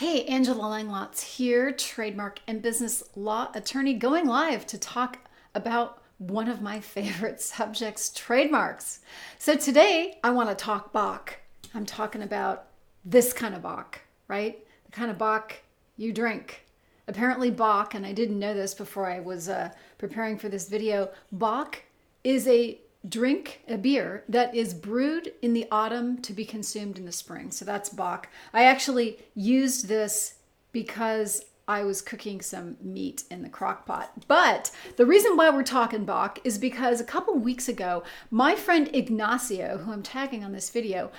Hey, Angela Langlotz here, trademark and business law attorney, going live to talk about one of my favorite subjects, trademarks. So today I want to talk Bock. I'm talking about this kind of Bock, right? The kind of Bock you drink. Apparently Bock, and I didn't know this before I was preparing for this video, Bock is a drink, a beer that is brewed in the autumn to be consumed in the spring. So that's Bock. I actually used this because I was cooking some meat in the crock pot. But the reason why we're talking Bock is because a couple weeks ago, my friend Ignacio, who I'm tagging on this video,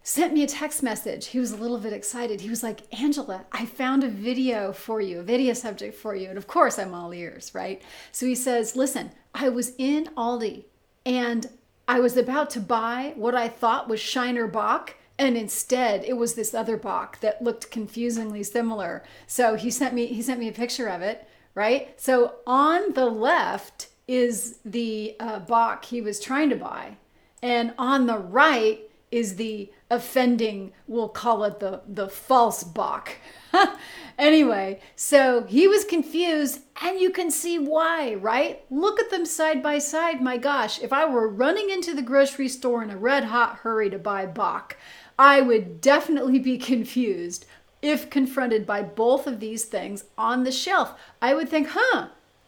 sent me a text message. He was a little bit excited. He was like, Angela, I found a video for you, a video subject for you. And of course I'm all ears, right? So he says, listen, I was in Aldi and I was about to buy what I thought was Shiner Bock, and instead it was this other Bock that looked confusingly similar. So he sent me a picture of it, right? So on the left is the Bock he was trying to buy, and on the right is the offending, we'll call it the false Bock. Anyway, so he was confused, and you can see why, right? Look at them side by side. My gosh, if I were running into the grocery store in a red hot hurry to buy Bock, I would definitely be confused if confronted by both of these things on the shelf. I would think,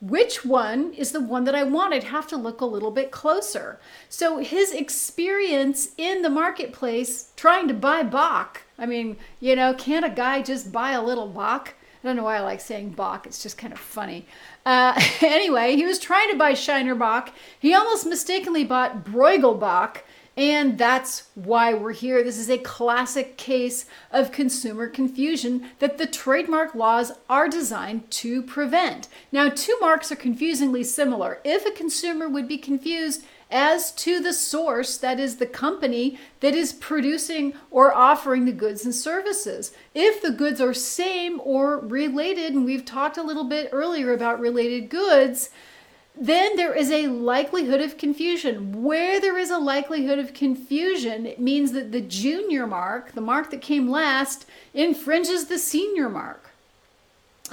which one is the one that I want? I'd have to look a little bit closer. So his experience in the marketplace trying to buy Bock, I mean, can't a guy just buy a little Bock? I don't know why I like saying Bock. It's just kind of funny. Anyway, he was trying to buy Shiner Bock. He almost mistakenly bought BROEGEL Bock. And that's why we're here. This is a classic case of consumer confusion that the trademark laws are designed to prevent. Now, two marks are confusingly similar. If a consumer would be confused as to the source, that is the company that is producing or offering the goods and services. If the goods are same or related, and we've talked a little bit earlier about related goods, then there is a likelihood of confusion. Where there is a likelihood of confusion, it means that the junior mark, the mark that came last, infringes the senior mark.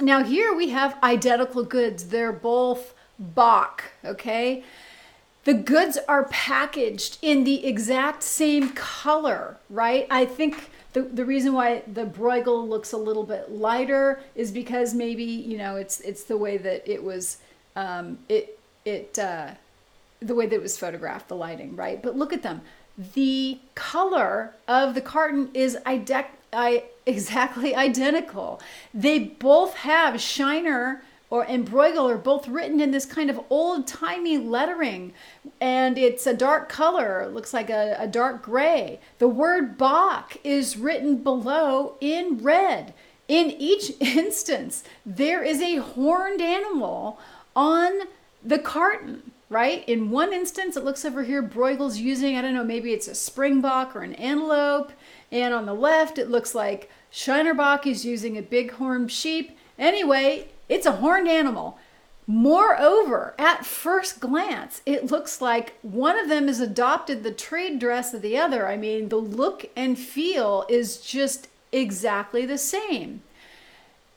Now here we have identical goods. They're both Bock, okay? The goods are packaged in the exact same color, right? I think the reason why the BROEGEL looks a little bit lighter is because maybe, it's the way that it was the way that it was photographed, the lighting, right? But look at them. The color of the carton is exactly identical. They both have Shiner and BROEGEL are both written in this kind of old-timey lettering, and it's a dark color. It looks like a dark gray. The word Bock is written below in red. In each instance, there is a horned animal on the carton, right? In one instance, it looks over here, BROEGEL's using, I don't know, maybe it's a springbok or an antelope. And on the left, it looks like Shiner Bock is using a bighorn sheep. Anyway, it's a horned animal. Moreover, at first glance, it looks like one of them has adopted the trade dress of the other. I mean, the look and feel is just exactly the same.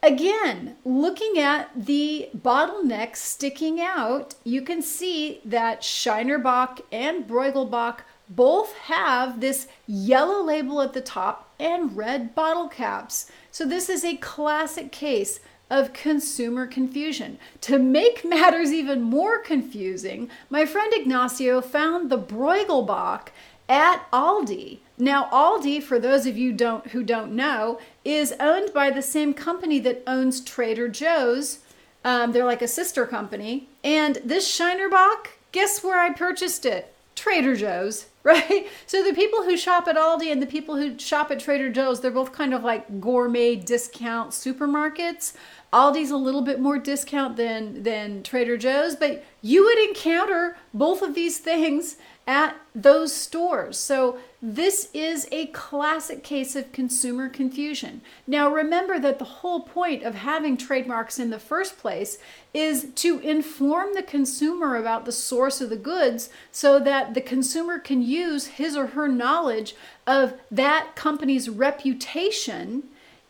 Again, looking at the bottleneck sticking out, you can see that Shiner Bock and BROEGEL Bock both have this yellow label at the top and red bottle caps. So this is a classic case of consumer confusion. To make matters even more confusing, my friend Ignacio found the BROEGEL Bock at Aldi. Now, Aldi, for those of you who don't know, is owned by the same company that owns Trader Joe's. They're like a sister company. And this Shiner Bock, guess where I purchased it? Trader Joe's, right? So the people who shop at Aldi and the people who shop at Trader Joe's, they're both kind of like gourmet discount supermarkets. Aldi's a little bit more discount than Trader Joe's, but you would encounter both of these things at those stores. So this is a classic case of consumer confusion. Now remember that the whole point of having trademarks in the first place is to inform the consumer about the source of the goods so that the consumer can use his or her knowledge of that company's reputation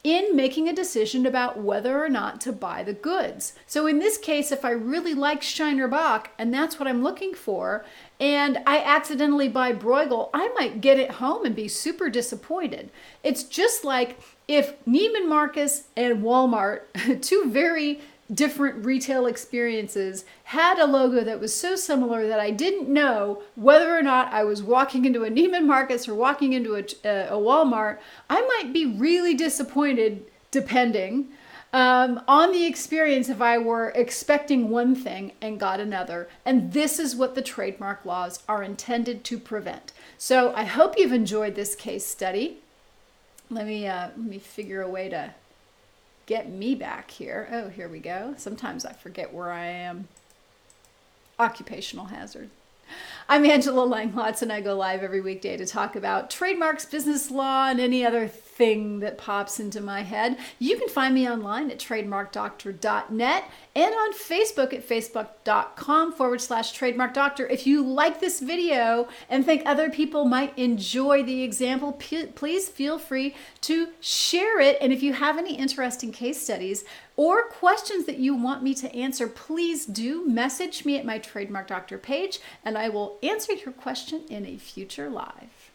in making a decision about whether or not to buy the goods. So in this case, if I really like Shiner Bock and that's what I'm looking for, and I accidentally buy Bruegel, I might get it home and be super disappointed. It's just like if Neiman Marcus and Walmart, two very different retail experiences, had a logo that was so similar that I didn't know whether or not I was walking into a Neiman Marcus or walking into a Walmart, I might be really disappointed depending on the experience if I were expecting one thing and got another. And this is what the trademark laws are intended to prevent. So I hope you've enjoyed this case study. Let me figure a way to get me back here. Oh, here we go. Sometimes I forget where I am. Occupational hazard. I'm Angela Langlotz, and I go live every weekday to talk about trademarks, business law, and any other thing that pops into my head. You can find me online at TrademarkDoctor.net and on Facebook at facebook.com/TrademarkDoctor. If you like this video and think other people might enjoy the example, please feel free to share it. And if you have any interesting case studies or questions that you want me to answer, please do message me at my Trademark Doctor page, and I will answer your question in a future live.